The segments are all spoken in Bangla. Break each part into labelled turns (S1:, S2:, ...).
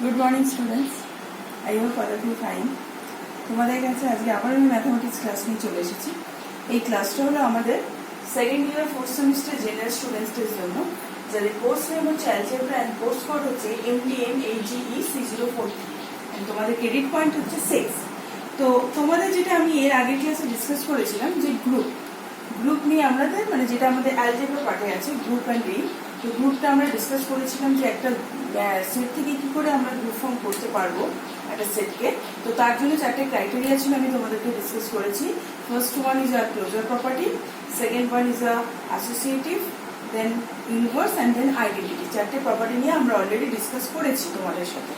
S1: Good morning students, I hope all of you fine. তোমাদের কাছে আজকে আবার আমি ম্যাথামেটিক্স ক্লাস নিয়ে চলে এসেছি। এই ক্লাসটা হলো আমাদের second year fourth semester general স্টুডেন্টসদের জন্য, যাদের কোর্স নেম হচ্ছে অ্যালজেব্রা অ্যান্ড কোর্স কোড হচ্ছে MDM AGE C043 অ্যান্ড তোমাদের ক্রেডিট পয়েন্ট হচ্ছে 6। তো তোমাদের যেটা আমি এর আগের ক্লাসে ডিসকাস করেছিলাম যে গ্রুপ নিয়ে আমাদের মানে যেটা আমাদের অ্যালজেব্রা পার্টে আছে গ্রুপ অ্যান্ড রিং, তো গ্রুপটা আমরা ডিসকাস করেছিলাম যে একটা সেট থেকে কি করে আমরা গ্রুপ ফর্ম করতে পারবো একটা সেটকে। তো তার জন্য চারটে ক্রাইটেরিয়া ছিল, আমি তোমাদেরকে ডিসকাস করেছি। First one is a closure property, second one is a associative, then inverse and then identity. চারটে প্রপার্টি নিয়ে আমরা অলরেডি ডিসকাস করেছি তোমাদের সাথে,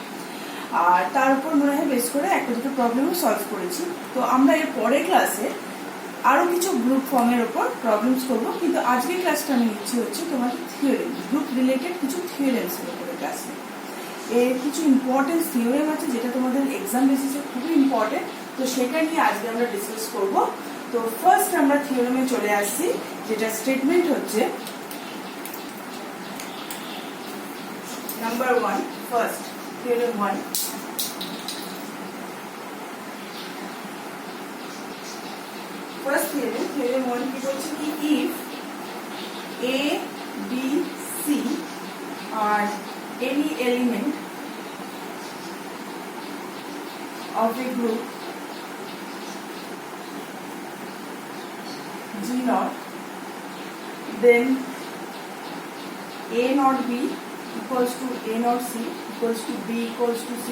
S1: আর তার উপর মনে হয় বেস করে একটা দুটো প্রবলেমও সলভ করেছি। তো আমরা এর পরের ক্লাসে আরো কিছু গ্রুপ ফর্মের উপর প্রবলেমস করবো, কিন্তু আজকের ক্লাসটা আমি নিচ্ছি হচ্ছে তোমাদের থিওরেম, গ্রুপ রিলেটেড কিছু থিওরেমস এর উপরে ক্লাস। এর কিছু ইম্পর্টেন্ট থিওরেম আছে যেটা তোমাদের এক্সাম বেসিসে খুবই ইম্পর্টেন্ট, তো সেটা নিয়ে আজকে আমরা ডিসকাস করব। তো ফার্স্ট আমরা থিওরেমে চলে আসছি, যেটা স্টেটমেন্ট হচ্ছে number 1, first theorem 1। First theorem 1 কি বলছে কি, if A, B, C are any element of a group G naught, then A naught B equals to A naught C equals to B equals to C.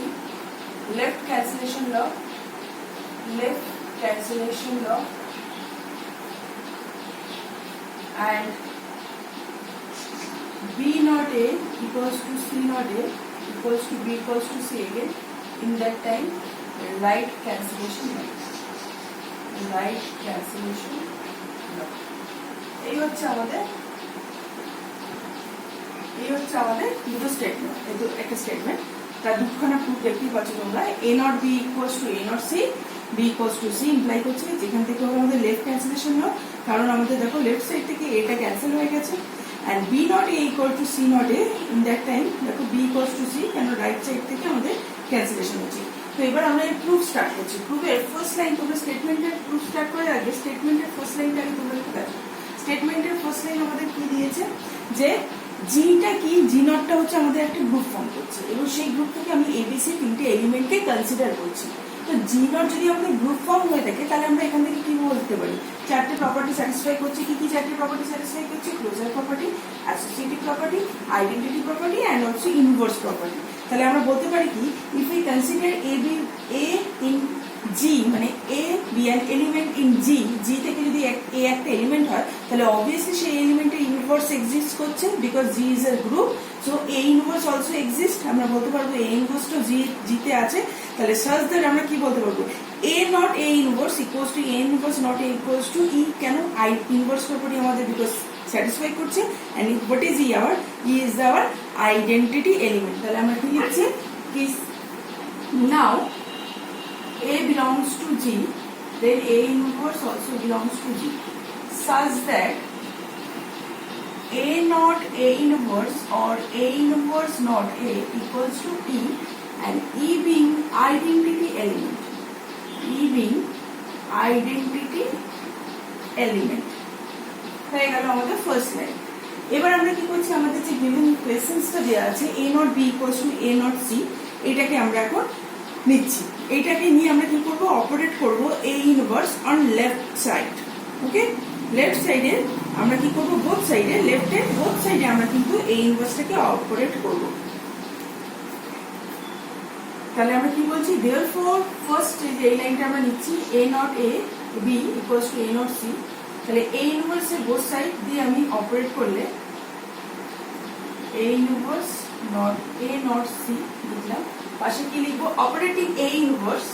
S1: Left cancellation law, and B naught A equals to C naught A equals to B equals to C again. In that time, right cancellation law. এই হচ্ছে আমাদের দুটো স্টেটমেন্ট, একটা স্টেটমেন্ট, তার দুখানা প্রুফ দেখতেই পাচ্ছ তোমরা। A naught B equals to A naught C, B equals to C imply করছে যেখান থেকে হবে আমাদের লেফট ক্যান্সেলেশন লাও, কারণ আমাদের দেখো লেফট সাইড থেকে এটা ক্যান্সেল হয়ে গেছে। And B naught A equal to C naught A, in that time দেখো B equals to C, কেন রাইট সাইড থেকে আমাদের ক্যান্সেলেশন হচ্ছে। তো এবার আমরা এই প্রুফ স্টার্ট করছি। প্রুফের ফার্স্ট লাইন, তোমরা স্টেটমেন্টের প্রুফ স্টার্ট করার আগে স্টেটমেন্টের ফার্স্ট লাইনটা আগে তোমরা লিখে দেখো। স্টেটমেন্টের ফার্স্ট লাইন আমাদের কি দিয়েছে যে জিটা কি, জি নটটা হচ্ছে আমাদের একটা গ্রুপ ফর্ম করছে এবং সেই গ্রুপ থেকে আমি এবিসি তিনটে এলিমেন্টকে কনসিডার করছি। তো জি নট যদি আমাদের গ্রুপ ফর্ম হয়ে থাকে তাহলে আমরা এখান থেকে কি বলতে পারি, চারটে প্রপার্টি স্যাটিসফাই করছে। কি কি চারটে প্রপার্টি স্যাটিসফাই করছে? Closure property, associative property, identity property and also inverse property. তাহলে আমরা বলতে পারি কি, if we consider A in G, মানে A B an element in G থেকে যদি এ একটা এলিমেন্ট হয় তাহলে অবভিয়াসলি সেই এলিমেন্টের ইনভার্স এক্সিস্ট করছে, because G is a group, so A inverse also exist. আমরা বলতে পারবো এ ইনভার্স তো জিতে আছে, তাহলে সার্চ দ্যাট আমরা কি বলতে পারবো, A not A inverse equals to A inverse not A equals to E. কেন? আই ইনভার্স প্রপার্টি আমাদের বিকজ স্যাটিসফাই করছে, and what is E our, E is our identity element. তাহলে আমরা কি লিখছি, নাও A belongs to G, then A inverse also belongs to G, such that A not A inverse or A inverse not A equals to E, and E being identity element. হয়ে গেল আমাদের ফার্স্ট লাইন। এবার আমরা কি করছি, আমাদের যে গিভেন কোয়েশ্চেন্সটা দেওয়া আছে A not B equals to A not C, এটাকে আমরা এখন নিচ্ছি। এইটাকে নিয়ে আমরা কি করবো, অপারেট করবো A inverse on left side. Okay, left সাইডে আমরা কি করবো, বোথ সাইডে, লেফটে বোথ সাইডে আমরা কিন্তু এ ইনভার্সটাকে অপারেট করবো। তাহলে আমরা কি বলছি, দেয়ারফর ফার্স্ট যে এই লাইনটা আমরা নিচ্ছি, A not A B equals to A not C. তাহলে এ ইনভার্সের বোথ সাইড দিয়ে আমি অপারেট করলে A inverse not A not C লিখলাম, পাশে কি লিখবো, operating A inverse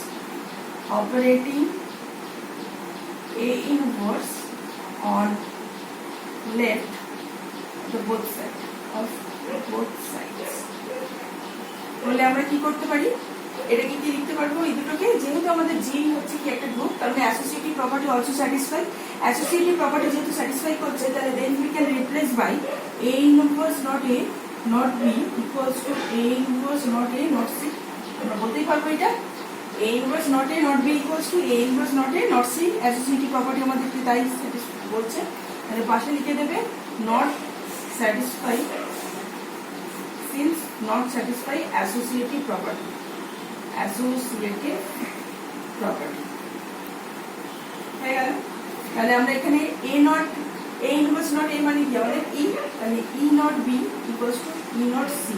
S1: on left both sides. বলে আমরা কি করতে পারি, এটাকে কি লিখতে পারবো, এই দুটোকে, যেহেতু আমাদের জি হচ্ছে কি একটা গ্রুপ, তার মানে associative property also satisfy. Associative property যেহেতু স্যাটিসফাই করছে, তাহলে then we can replace by A inverse not A not B equals to A inverse not A not C. আমরা বলতেই পারবো এটা A inverse not A not B equals to A inverse not A not C. Associative property আমাদেরকে তাই বলছে, তাহলে পাশে লিখে দেবে not satisfy since not satisfy associative property, associative property হয়ে গেল। তাহলে আমরা এখানে A not A inverse not A মানে কি আমাদের ই, তাহলে E not B equals to E not C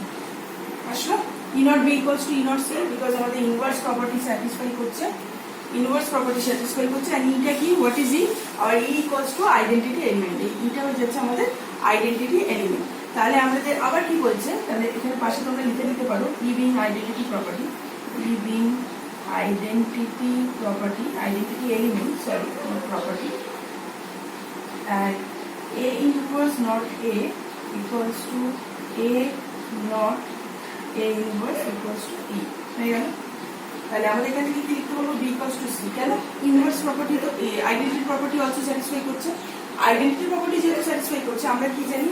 S1: আসলো। E not B equals to E not C because আমাদের ইনভার্স প্রপার্টি স্যাটিসফাই করছে, ইনভার্স প্রপার্টি স্যাটিসফাই করছে। এন্ড ইটা কি, হোয়াট ইজ ই, আর E equals to identity element. ইটা হয়ে যাচ্ছে আমাদের আইডেন্টিটি এলিমেন্ট। তাহলে আমাদের আবার কি বলছে, তাহলে এখানে পাশে তোমরা লিখে দিতে পারো ই being identity property, E being identity property, identity element, sorry, not property, and A inverse not A equals to A not A inverse equals to E হয়ে গেল। তাহলে আমাদের এখানে কি লিখতে বলবো, B equals to C। কেন, ইনভার্স প্রপার্টি তো আইডেন্টিটি প্রপার্টি অলসো স্যাটিসফাই করছে। আইডেন্টিটি প্রপার্টি যেহেতু স্যাটিসফাই করছে, আমরা কি জানি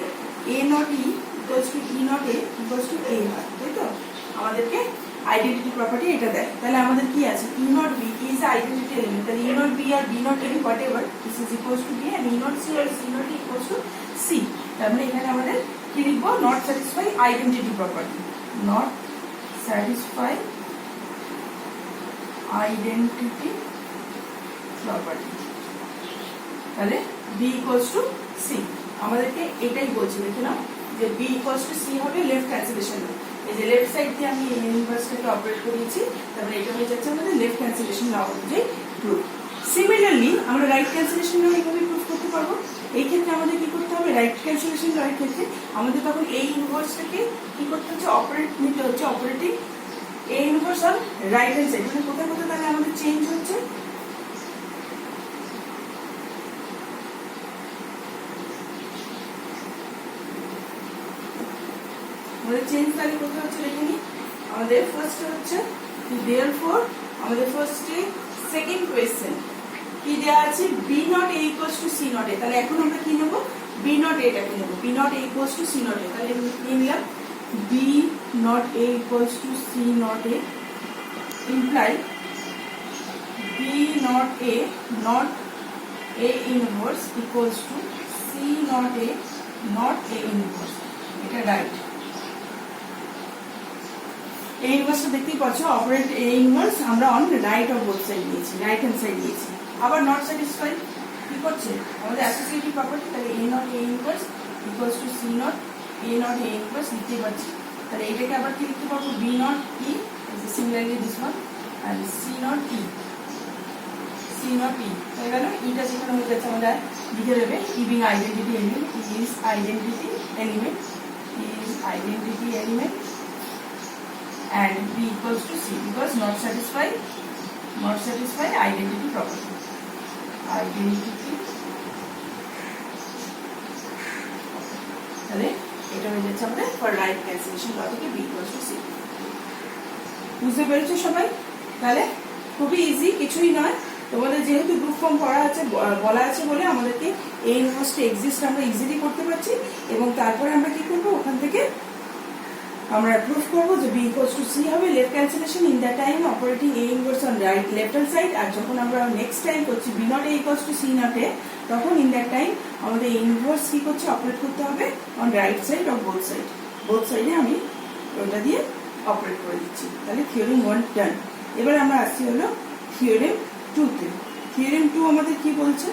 S1: A not E equals to E not A equals to A হয়, তাই তো আমাদেরকে আইডেন্টিটি প্রপার্টি এটা দেয়। তাহলে আমাদের কি আছে, E not B is identity element, তাহলে ই নট বি আর B not A whatever this is equals to B, and E not C আর C not equals to C. তার মানে এখানে আমাদের কি লিখবো, not satisfy identity property, not satisfy identity property. তাহলে বি ইকুয়ালস টু সি, আমাদেরকে এটাই বলছে, দেখে নাও যে বি ইকুয়ালস টু সি হবে লেফট ক্যান্সেলেশন। এই যে লেফট সাইড দিয়ে আমি ইনভার্সটাকে অপারেট করিয়েছি, তারপরে এটা হয়ে যাচ্ছে আমাদের লেফট ক্যান্সেলেশন ল অনুযায়ী প্রুফ। সিমিলারলি আমরা রাইট ক্যান্সেলেশন ল এইভাবে প্রুফ করতে পারবো। এই ক্ষেত্রে আমাদের কি করতে হবে, রাইট ক্যান্সেলেশন ল এর ক্ষেত্রে আমাদের তখন এই ইনভার্সটাকে কি করতে হচ্ছে, অপারেট নিতে হচ্ছে, operating A inverse on right hand side. মানে কোথায় কোথায় তাহলে আমাদের চেঞ্জ হচ্ছে, আমাদের চেঞ্জ তাহলে কোথায় হচ্ছে দেখে নিই। আমাদের ফার্স্ট হচ্ছে therefore আমাদের ফার্স্টে সেকেন্ড কোয়েশ্চেন কি দেওয়া আছে, B not A equals to C not A. তাহলে এখন আমরা কি নেব, বি নট এটাকে নেব, B not A equals to C not A. তাহলে কি নিলাম, B not A equals to C not A imply B not A not A inverse equals to C not A not A inverse. এটা রাইট। এই ইনভার্সটা দেখতেই পাচ্ছ, অপারেট এ ইনভার্স আমরা on right of both side নিয়েছি, রাইট হ্যান্ড সাইড নিয়েছি। আবার নট স্যাটিসফাই কি করছে, আমাদের অ্যাসোসিয়েটিভ প্রপার্টি, তাহলে A not A inverse equals to C not A not A inverse লিখতে পারছি। তাহলে এটাকে আবার কি লিখতে পারবো, B not E similarly this one and C not E, C not E হয়ে গেল। ইটা যেখানে হয়ে যাচ্ছে আমরা লিখে দেবে E being identity element, is identity element, is identity element and B equals to C because not satisfy identity property, identity। তাহলে এটা হয়ে যাচ্ছে আমাদের ফর রাইট ক্যান্সেলেশন ল থেকে B equals to C। বুঝতে পেরেছো সবাই? তাহলে খুবই ইজি, কিছুই নয়। তোমাদের যেহেতু গ্রুপ ফর্ম করা আছে, বলা আছে বলে আমাদেরকে এই ইনভার্সটা এক্সিস্ট আমরা ইজিলি করতে পারছি, এবং তারপরে আমরা কি করবো, ওখান থেকে আমরা প্রুফ করবো যে বি ইকুয়ালস টু সি হবে left cancellation in that time operating A inverse on right left hand side. আর যখন আমরা নেক্সট টাইম করছি B not A equals to C not A, তখন ইন দ্যাট টাইম আমাদের ইনভার্স কি করছে, অপারেট করতে হবে on right side of both side. Both সাইডে আমি ওটা দিয়ে অপারেট করে দিচ্ছি। তাহলে থিওরেম 1 ডান। এবার আমরা আসছি হলো থিওরেম 2 তে। থিওরেম 2 আমাদের কি বলছে,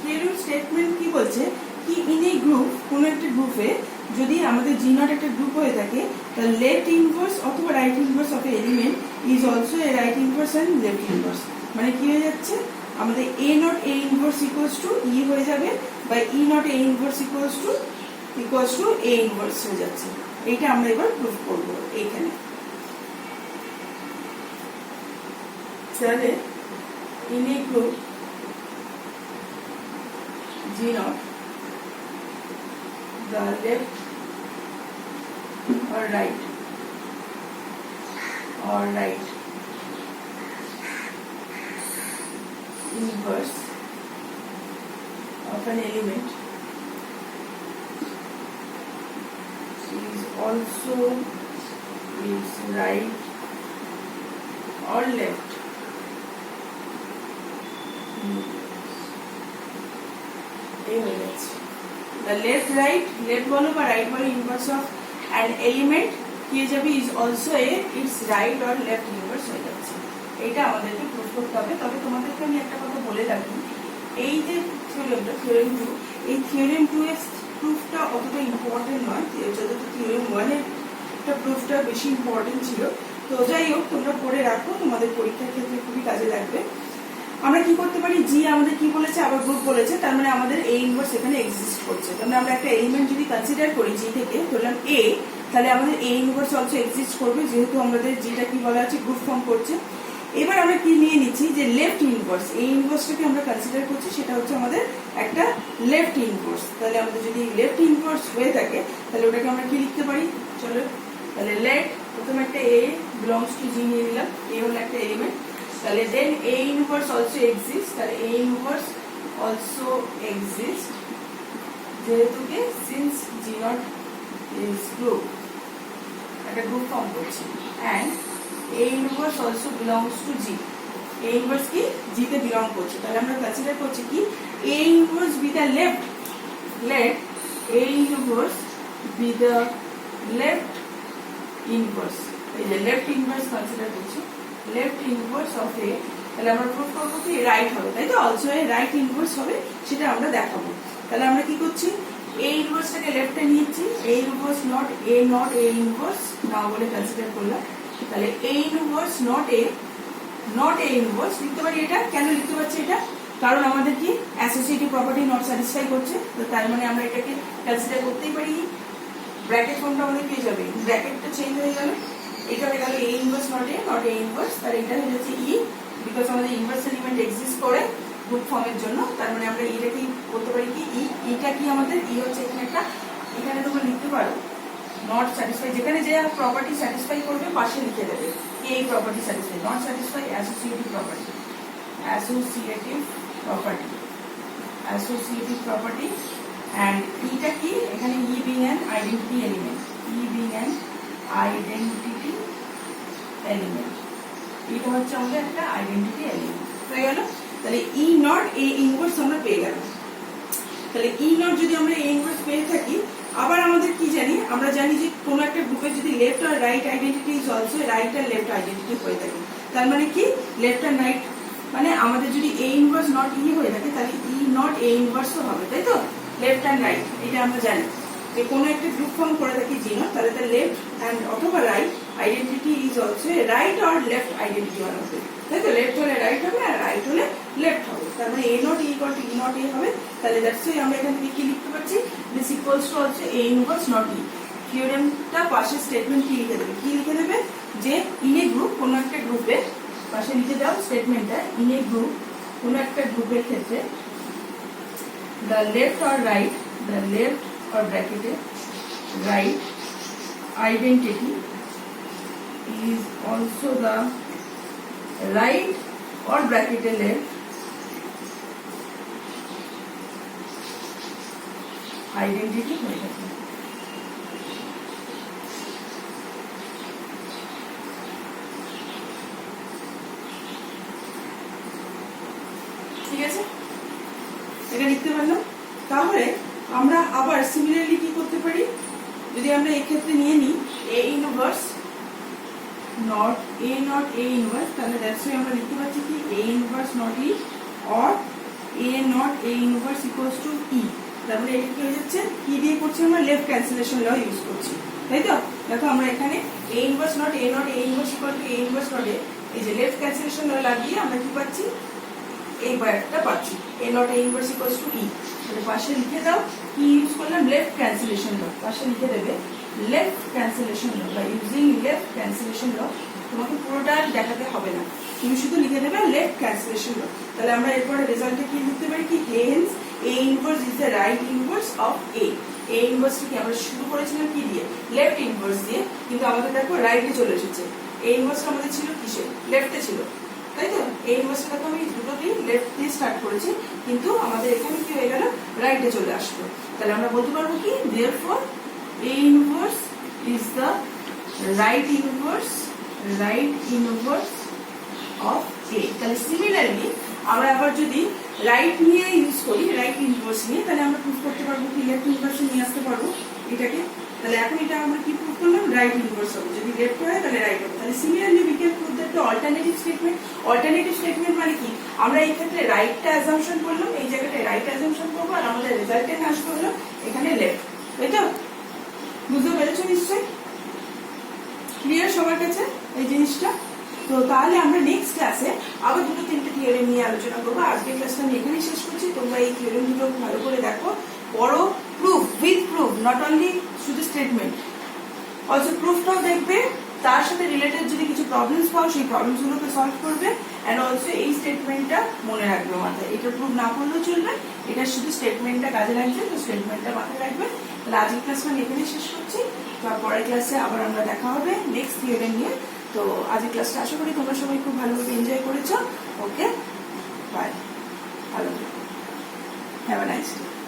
S1: থিওরেম স্টেটমেন্ট কি বলছে, কি ইন এ গ্রুপ, কোন একটা গ্রুপে যদি আমাদের জি নট একটা গ্রুপ হয়ে থাকে, তাহলে লেফট ইনভার্স অথবা right inverse of element is also a right inverse and left inverse. মানে কি হয়ে যাচ্ছে, আমাদের A not A inverse equals to E হয়ে যাবে, বা E not A inverse equals to A inverse হয়ে যাচ্ছে। এইটা আমরা এবার প্রুফ করবো এইখানে। তাহলে in a group G naught, the left or right inverse of an element is also is right or left. The left বলো বা right বলো inverse of an element কি হয়ে যাবে is also its right or left inverse হয়ে যাচ্ছে। এটা আমাদেরকে প্রুফ করতে হবে। তবে তোমাদেরকে আমি একটা কথা বলে রাখি, এই যে থিওরেমটা থিওরেম 2, এই থিওরেম 2 এর প্রুফটা অতটা ইম্পর্টেন্ট নয়, যতটা থিওরেম 1 এর প্রুফটা বেশি ইম্পর্টেন্ট ছিল। তো যাই হোক, তোমরা পড়ে রাখো, তোমাদের পরীক্ষার ক্ষেত্রে খুবই কাজে লাগবে। আমরা কি করতে পারি, জি আমাদের কি বলেছে, আবার গ্রুপ বলেছে, তার মানে আমাদের এ ইনভার্স এখানে এক্সিস্ট করছে। তার মানে আমরা একটা এলিমেন্ট যদি কনসিডার করি জি থেকে, ধরলাম এ, তাহলে আমাদের এ ইনভার্স অলসো এক্সিস্ট করবে, যেহেতু আমাদের জিটা কি বলা আছে, গ্রুপ ফর্ম করছে। এবার আমরা কি নিয়ে নিচ্ছি যে লেফট ইনভার্স, এই ইনভার্সটাকে আমরা কনসিডার করছি, সেটা হচ্ছে আমাদের একটা লেফট ইনভার্স। তাহলে আমাদের যদি লেফট ইনভার্স হয়ে থাকে, তাহলে ওটাকে আমরা কি লিখতে পারি, চলো তাহলে লেট, প্রথমে একটা এ বিলংস টু জি নিয়ে নিলাম, এ হলো একটা এলিমেন্ট। তাহলে দেন এ ইনভার্স অলসো এক্সিস্ট, তাহলে এ ইনভার্স অলসো এক্সিস্ট, যেহেতু কি since G not is group, একটা গ্রুপ ফর্ম করছি, and A inverse also belongs to G, A inverse কি জি তে বিলং করছে। তাহলে আমরা কনসিডার করছি কি A inverse be the left, let A inverse be the left inverse, এই যে লেফট ইনভার্স কনসিডার করছি, লেফট ইনভার্স অফ এ, তাহলে আমরা প্রুফ করবো কি রাইট হবে, তাই তো, অলসো এ রাইট ইনভার্স হবে, সেটা আমরা দেখাবো। তাহলে আমরা কি করছি, এ ইনভার্সটাকে লেফটে নিয়েছি, এ ইনভার্স নট এ ইনভার্স নাও বলে কনসিডার করলাম। তাহলে এ ইনভার্স নট এ ইনভার্স লিখতে পারি। এটা কেন লিখতে পারছি, এটা কারণ আমাদের কি অ্যাসোসিয়েটিভ প্রপার্টি নট স্যাটিসফাই করছে, তো তার মানে আমরা এটাকে কনসিডার করতেই পারি। ব্র্যাকেট ফর্মটা আমাদের পেয়ে যাবে, ব্র্যাকেটটা চেঞ্জ হয়ে গেল, এটা হয়ে গেল এ ইনভার্স নট এ ইনভার্স, তার এটা হয়ে যাচ্ছে ই, বিকজ আমাদের ইনভার্স এলিমেন্ট এক্সিস্ট করে গ্রুপ ফর্মের জন্য, তার মানে আমরা এটাকে বলতে পারি কি ইটা কি আমাদের ই হচ্ছে এখানে একটা, এখানে তোমরা লিখতে পারো নট স্যাটিসফাই, যেখানে যে প্রপার্টি স্যাটিসফাই করবে পাশে লিখে দেবে এই property satisfy, not satisfy associative property and ইটা কি এখানে E being an identity element, এটা হচ্ছে আমাদের একটা আইডেন্টিটি এলিমেন্ট হয়ে গেল। তাহলে ই নট এ ইনভার্স আমরা পেয়ে গেল। তাহলে ই নট যদি আমরা এ ইনভার্স পেয়ে থাকি, আবার আমাদের কি জানি, আমরা জানি যে কোনো একটা গ্রুপে যদি লেফট আর right identity is also right আর লেফট আইডেন্টিটি হয়ে থাকে, তার মানে কি লেফট আর রাইট, মানে আমাদের যদি এ ইনভার্স নট ই হয়ে থাকে, তাহলে ই নট এ ইনভার্সও হবে, তাই তো, লেফট অ্যান্ড রাইট, এটা আমরা জানি যে কোনো একটা গ্রুপ ফর্ম করে থাকি জি নট, তাহলে তার লেফট অ্যান্ড অথবা right identity is also right আর লেফট আইডেন্টিটি হবে, তাই তো, লেফট হলে রাইট হবে আর রাইট হলে লেফট হবে, তার মানে A not equal to E not A হবে। তাহলে দ্যাটস ওয়াই আমরা এখান থেকে কি লিখতে পারছি, this equals to also A inverse not E. থিওরেমটা পাশে স্টেটমেন্ট কি লিখে দেবে, যে ইন এ গ্রুপ, কোনো একটা গ্রুপে পাশে লিখে দাও স্টেটমেন্টটা, ইন এ গ্রুপ কোনো একটা গ্রুপের ক্ষেত্রে the left or bracketed right identity is also the right or bracketed left identity হয়ে থাকে। ঠিক আছে, এটা লিখতে পারলাম। তাহলে আমরা আবার সিমিলারলি কি করতে পারি, যদি আমরা এই ক্ষেত্রে নিয়ে নিই A inverse not A inverse, তাহলে দ্যাটস ওয়াই আমরা লিখতে পারছি কি A inverse not E or A not A inverse equals to E. তার মানে এটা কি হয়ে যাচ্ছে, কি দিয়ে করছি আমরা, লেফট ক্যান্সেলেশন ল ইউজ করছি, তাই তো। দেখো আমরা এখানে A inverse not A inverse equal to A inverse not A, এই যে লেফট ক্যান্সেলেশন ল লাগিয়ে আমরা কি পাচ্ছি, এই বারটা পাচ্ছি, A not A inverse equals to E. তাহলে পাশে লিখে দাও কি ইউজ করলাম, লেফট ক্যান্সেলেশন ল, পাশে লিখে দেবে left cancellation law, by using left cancellation law তোমাকে পুরোটা দেখাতে হবে না, তুমি শুধু লিখে দেবে লেফট ক্যান্সেলেশন ল। তাহলে আমরা এরপরে রেজাল্টে কি লিখতে পারি কি hence A inverse is the right inverse of A. A ইনভার্সটা কি আমরা শুরু করেছিলাম কি দিয়ে, লেফট ইনভার্স দিয়ে, কিন্তু আমাদের দেখো রাইটে চলে এসেছে। এ ইনভার্সটা আমাদের ছিল কিসে, লেফটে ছিল, তাই তো। এ ইনভার্সটা দেখো আমি দুটো দিয়ে লেফট দিয়ে স্টার্ট করেছি, কিন্তু আমাদের এখানে কি হয়ে গেল, রাইটে চলে আসলো। তাহলে আমরা বলতে পারবো কি therefore A inverse is the right inverse of A। তাহলে সিমিলারলি আমরা আবার যদি রাইট নিয়ে ইউজ করি, রাইট ইনভার্স নিয়ে, তাহলে আমরা প্রুফ করতে পারবো কি লেফট ইনভার্সে নিয়ে আসতে পারবো এটাকে। তাহলে এখন এটা আমরা কি প্রুফ করলাম, রাইট ইনভার্স হবে, যদি লেফট হয় তাহলে রাইট হবে। তাহলে similarly we can prove that the alternative statement. Alternative statement মানে কি, আমরা এই ক্ষেত্রে রাইটটা অ্যাজাম্পশন করলাম, এই জায়গাটায় রাইট অ্যাজাম্পশন করবো, আর আমাদের রেজাল্টে আসবে হলো এখানে লেফট, তাই তো। বুঝতে পেরেছো নিশ্চয়ই, ক্লিয়ার সবার কাছে এই জিনিসটা? তো তাহলে আমরা নেক্সট ক্লাসে আবার দুটো তিনটে থিওরেম নিয়ে আলোচনা করবো। আজকের ক্লাসটা আমি এখানেই শেষ করছি। তোমরা এই থিওরেম দুটো ভালো করে দেখো, পড়ো, proof with proof, not only শুধু স্টেটমেন্ট, অলসো প্রুফটাও দেখবে, তার সাথে রিলেটেড যদি কিছু প্রবলেমস পাও সেই প্রবলেমস গুলোকে সলভ করবে, এন্ড অলসো এই স্টেটমেন্টটা মনে রাখবে মাথায়। এটা প্রুফ না করলেও চলবে, এটা শুধু স্টেটমেন্টটা কাজে লাগবে, তো স্টেটমেন্টটা মাথায় রাখবে। তাহলে আজকের ক্লাসটা আমি এখানেই শেষ করছি। পরের ক্লাসে আবার আমরা দেখা হবে নেক্সট থিওরেম নিয়ে। তো আজকের ক্লাসটা আশা করি তোমরা সবাই খুব ভালোভাবে এনজয় করেছো। ওকে, বাই, ভালো, হ্যাভ আ নাইস ডে।